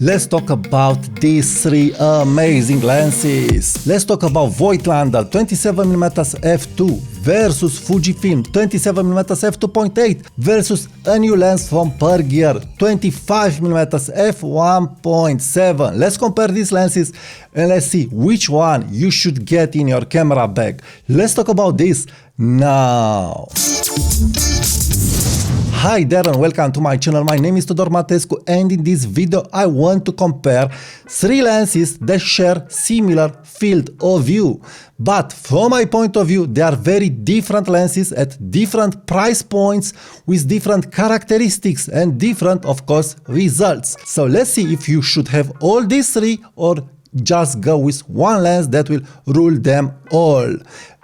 Let's talk about these three amazing lenses. Let's talk about Voigtlander 27mm f2 versus Fujifilm 27mm f2.8 versus a new lens from Pergear 25mm f1.7. Let's compare these lenses and let's see which one you should get in your camera bag. Let's talk about this now. Hi there and welcome to my channel. My name is Tudor Matescu and in this video I want to compare three lenses that share similar field of view. But from my point of view, they are very different lenses at different price points with different characteristics and different, of course, results. So let's see if you should have all these three or just go with one lens that will rule them all.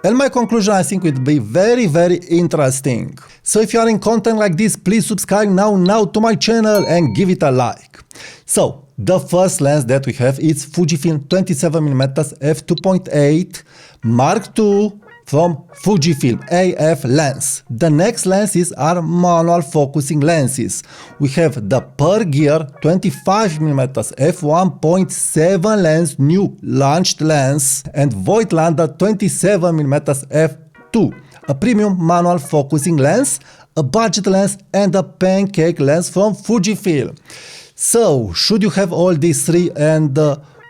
And my conclusion, I think, will be very, very interesting. So if you are in content like this, please subscribe now to my channel and give it a like. So the first lens that we have is Fujifilm 27mm f2.8 Mark II from Fujifilm AF lens. The next lenses are manual focusing lenses. We have the Pergear 25mm f1.7 lens, new launched lens, and Voigtlander 27mm f2, a premium manual focusing lens, a budget lens, and a pancake lens from Fujifilm. So, should you have all these three, and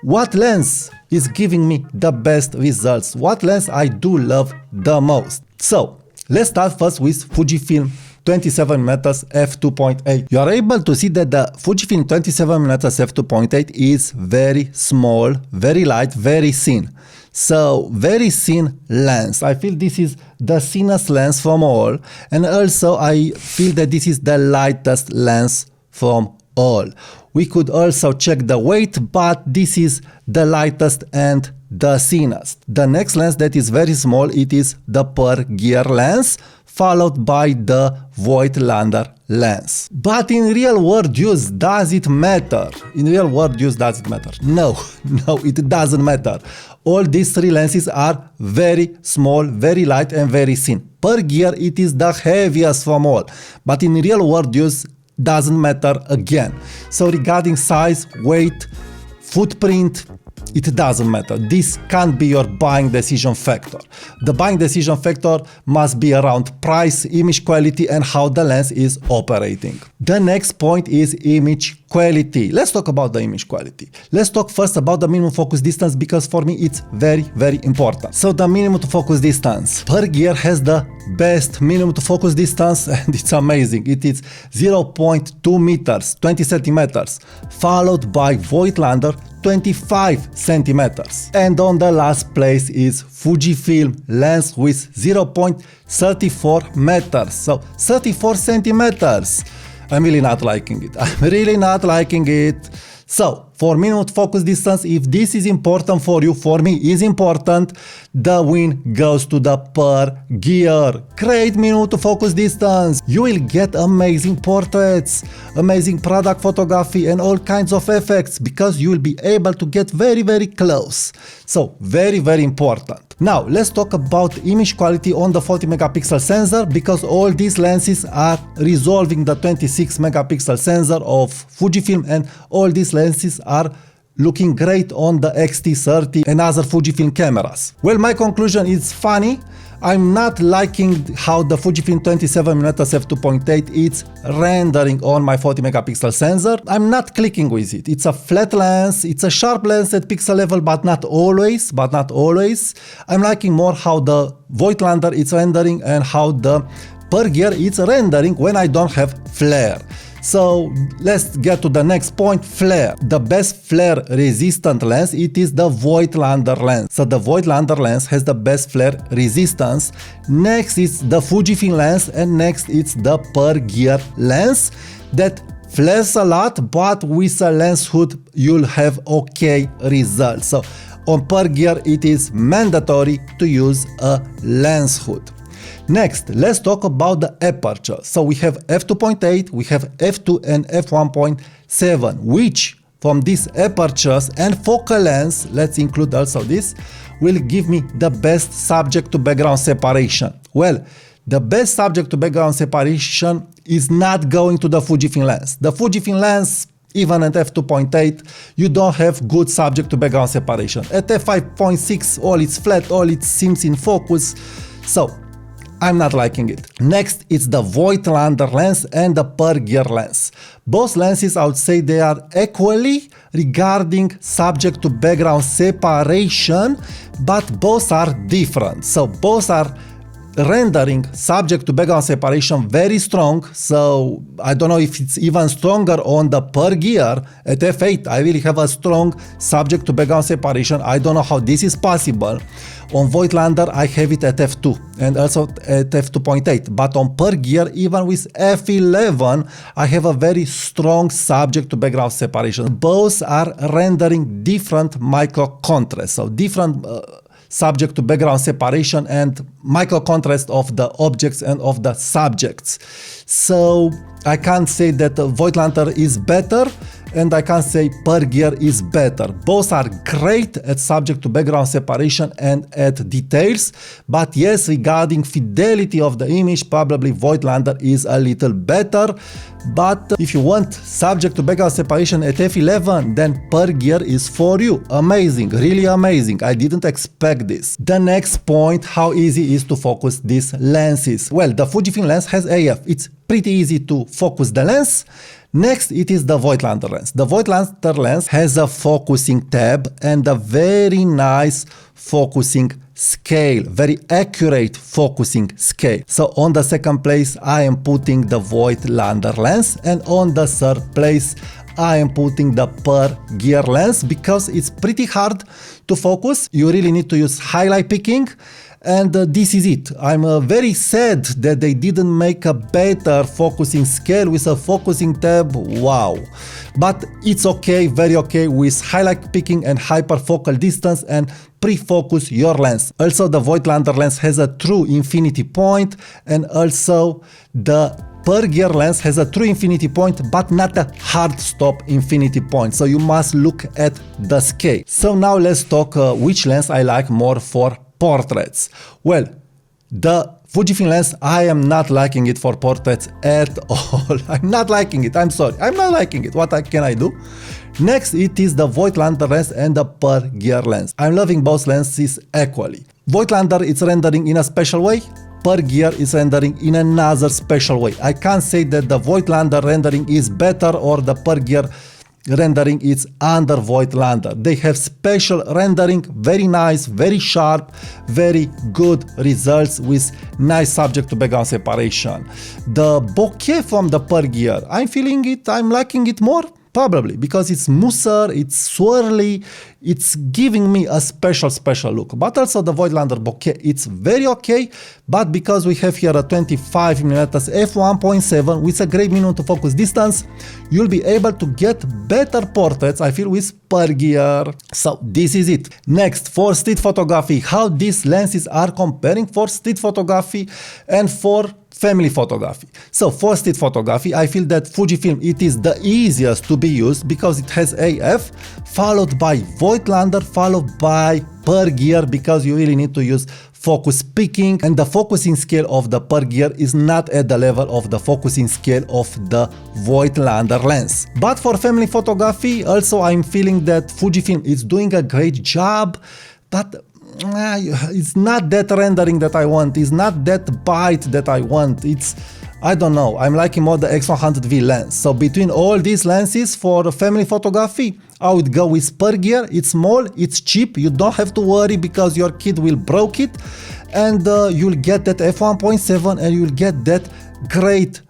what lens is giving me the best results? What lens I do love the most? So, let's start first with Fujifilm 27mm f2.8. You are able to see that the Fujifilm 27mm f2.8 is very small, very light, very thin. So, very thin lens. I feel this is the thinnest lens from all, and also I feel that this is the lightest lens from all. We could also check the weight, but this is the lightest and the thinnest. The next lens that is very small, it is the Pergear lens, followed by the Voigtlander lens. But in real world use, does it matter? In real world use, does it matter? No, it doesn't matter. All these three lenses are very small, very light and very thin. Pergear, it is the heaviest from all. But in real world use, doesn't matter again. So regarding size, weight, footprint, it doesn't matter. This can't be your buying decision factor. The buying decision factor must be around price, image quality, and how the lens is operating. The next point is image quality. Let's talk about the image quality. Let's talk first about the minimum focus distance, because for me it's very, very important. So the minimum to focus distance. Pergear has the best minimum to focus distance and it's amazing. It is 0.2 meters, 20 centimeters, followed by Voigtlander 25 centimeters. And on the last place is Fujifilm lens with 0.34 meters, so 34 centimeters. I'm really not liking it. I'm really not liking it. So, for minimum focus distance, if this is important for you, for me is important, the win goes to the Pergear. Great minimum to focus distance. You will get amazing portraits, amazing product photography and all kinds of effects because you will be able to get very, very close. So, very, very important. Now, let's talk about image quality on the 40 megapixel sensor, because all these lenses are resolving the 26 megapixel sensor of Fujifilm, and all these lenses are looking great on the X-T5 and other Fujifilm cameras. Well, my conclusion is funny. I'm not liking how the Fujifilm 27mm f2.8 is rendering on my 40 megapixel sensor. I'm not clicking with it. It's a flat lens, it's a sharp lens at pixel level, but not always, I'm liking more how the Voigtlander is rendering and how the Pergear is rendering when I don't have flare. So let's get to the next point, flare. The best flare resistant lens, it is the Voigtlander lens. So the Voigtlander lens has the best flare resistance. Next is the Fujifilm lens, and next it's the Pergear lens that flares a lot, but with a lens hood you'll have okay results. So on Pergear it is mandatory to use a lens hood. Next, let's talk about the aperture. So we have f2.8, we have f2 and f1.7, which from these apertures and focal lengths, let's include also this, will give me the best subject to background separation. Well, the best subject to background separation is not going to the Fujifilm lens. The Fujifilm lens even at f2.8, you don't have good subject to background separation. At f5.6, all it's flat, all it seems in focus. So I'm not liking it. Next, it's the Voigtlander lens and the Pergear lens. Both lenses, I would say they are equally regarding subject to background separation, but both are different. So both are rendering subject to background separation very strong. So I don't know if it's even stronger on the Pergear. At f8 I really have a strong subject to background separation. I don't know how this is possible. On Voigtlander I have it at f2 and also at f2.8, but on Pergear even with f11 I have a very strong subject to background separation. Both are rendering different micro contrast, so different subject to background separation and micro contrast of the objects and of the subjects. So I can't say that Voigtlander is better and I can't say Pergear is better. Both are great at subject to background separation and at details, but yes, regarding fidelity of the image, probably Voigtlander is a little better. But if you want subject to background separation at f11, then Pergear is for you. Amazing, really amazing. I didn't expect this. The next point, how easy is to focus these lenses? Well, the Fujifilm lens has AF. It's pretty easy to focus the lens. Next, it is the Voigtlander lens. The Voigtlander lens has a focusing tab and a very nice focusing scale, very accurate focusing scale. So on the second place, I am putting the Voigtlander lens, and on the third place, I am putting the Pergear lens because it's pretty hard to focus. You really need to use highlight picking. And this is it. I'm very sad that they didn't make a better focusing scale with a focusing tab. Wow. But it's okay, very okay with highlight picking and hyperfocal distance and pre-focus your lens. Also, the Voigtlander lens has a true infinity point, and also the Pergear lens has a true infinity point, but not a hard stop infinity point. So you must look at the scale. So now let's talk which lens I like more for portraits. Well, the Fujifilm lens, I am not liking it for portraits at all. I'm not liking it. I'm sorry. I'm not liking it. What can I do? Next, it is the Voigtlander lens and the Pergear lens. I'm loving both lenses equally. Voigtlander is rendering in a special way. Pergear is rendering in another special way. I can't say that the Voigtlander rendering is better or the Pergear rendering is under Voigtlander. They have special rendering, very nice, very sharp, very good results with nice subject to background separation. The bokeh from the Pergear, I'm feeling it, I'm liking it more. Probably because it's smoother, it's swirly, it's giving me a special look. But also the Voigtlander bokeh, it's very okay, but because we have here a 25mm f1.7 with a great minimum to focus distance, you'll be able to get better portraits, I feel, with Pergear. So this is it. Next, for street photography, how these lenses are comparing for street photography and for family photography. So for street photography, I feel that Fujifilm, it is the easiest to be used because it has AF, followed by Voigtlander, followed by Pergear, because you really need to use focus picking, and the focusing scale of the Pergear is not at the level of the focusing scale of the Voigtlander lens. But for family photography, also I'm feeling that Fujifilm is doing a great job, but it's not that rendering that I want, it's not that bite that I want, it's, I don't know, I'm liking more the X100V lens. So between all these lenses for family photography, I would go with Pergear. It's small, it's cheap, you don't have to worry because your kid will broke it, and you'll get that f1.7 and you'll get that great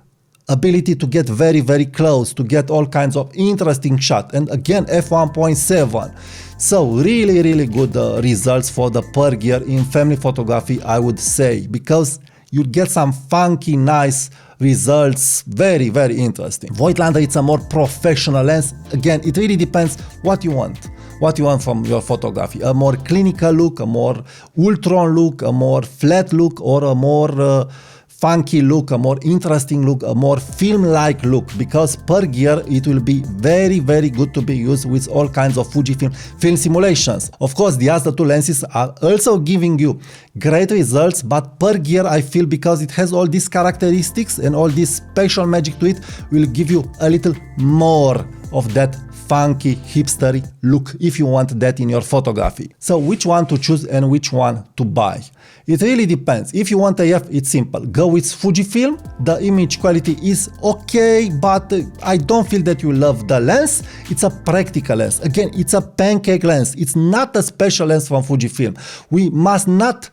ability to get very close, to get all kinds of interesting shots, and again f1.7. So really good results for the Pergear in family photography, I would say, because you get some funky, nice results, very interesting. Voigtlander, it's a more professional lens. Again, it really depends what you want. What you want from your photography, a more clinical look, a more Ultron look, a more flat look, or a more funky look, a more interesting look, a more film-like look, because Pergear, it will be very good to be used with all kinds of Fujifilm film simulations. Of course, the other two lenses are also giving you great results, but Pergear, I feel, because it has all these characteristics and all this special magic to it, will give you a little more of that funky hipstery look if you want that in your photography. So which one to choose and which one to buy? It really depends. If you want AF, it's simple. Go with Fujifilm. The image quality is okay, but I don't feel that you love the lens. It's a practical lens. Again, it's a pancake lens. It's not a special lens from Fujifilm. We must not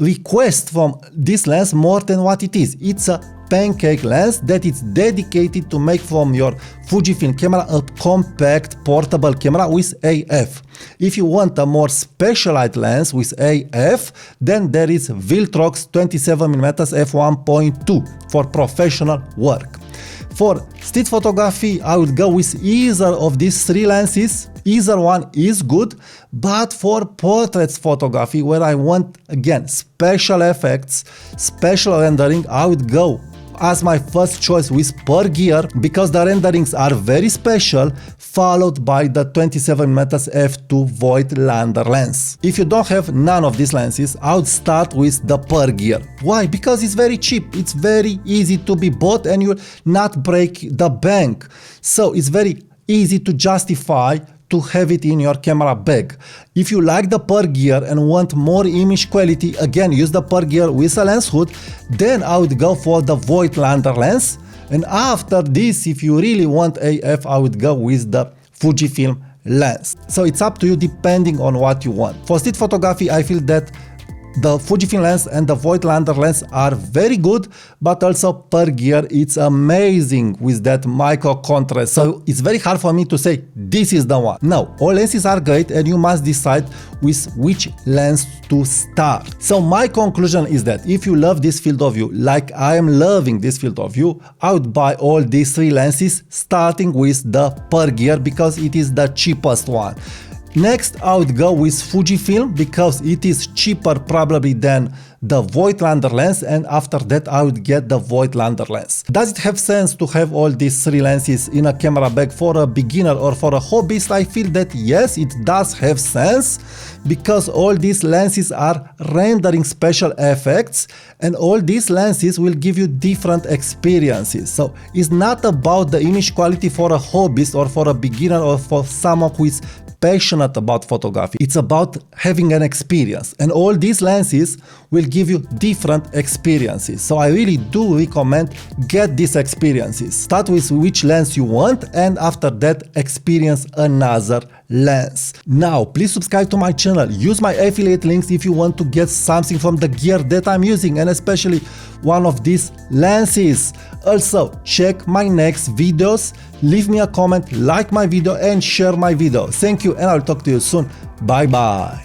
request from this lens more than what it is. It's a pancake lens that is dedicated to make from your Fujifilm camera a compact portable camera with AF. If you want a more specialized lens with AF, then there is Viltrox 27mm f1.2 for professional work. For street photography, I would go with either of these three lenses. Either one is good, but for portraits photography, where I want, again, special effects, special rendering, I would go as my first choice with Pergear, because the renderings are very special, followed by the 27mm f2 Voigtlander lens. If you don't have none of these lenses, I would start with the Pergear. Why? Because it's very cheap, it's very easy to be bought and you'll not break the bank. So it's very easy to justify to have it in your camera bag. If you like the Pergear and want more image quality, again use the Pergear with a lens hood, then I would go for the Voigtlander lens. And after this, if you really want AF, I would go with the Fujifilm lens. So it's up to you depending on what you want. For street photography, I feel that the Fujifilm lens and the Voigtlander lens are very good, but also Pergear, it's amazing with that micro contrast. So it's very hard for me to say this is the one. No, all lenses are great and you must decide with which lens to start. So my conclusion is that if you love this field of view, like I am loving this field of view, I would buy all these three lenses starting with the Pergear because it is the cheapest one. Next, I would go with Fujifilm because it is cheaper probably than the Voigtlander lens, and after that I would get the Voigtlander lens. Does it have sense to have all these three lenses in a camera bag for a beginner or for a hobbyist? I feel that yes, it does have sense because all these lenses are rendering special effects and all these lenses will give you different experiences. So it's not about the image quality for a hobbyist or for a beginner or for someone who is passionate about photography. It's about having an experience, and all these lenses will give you different experiences. So I really do recommend get these experiences. Start with which lens you want and after that experience another lens. Now please subscribe to my channel, use my affiliate links if you want to get something from the gear that I'm using and especially one of these lenses. Also check my next videos, leave me a comment, like my video and share my video. Thank you and I'll talk to you soon. Bye bye.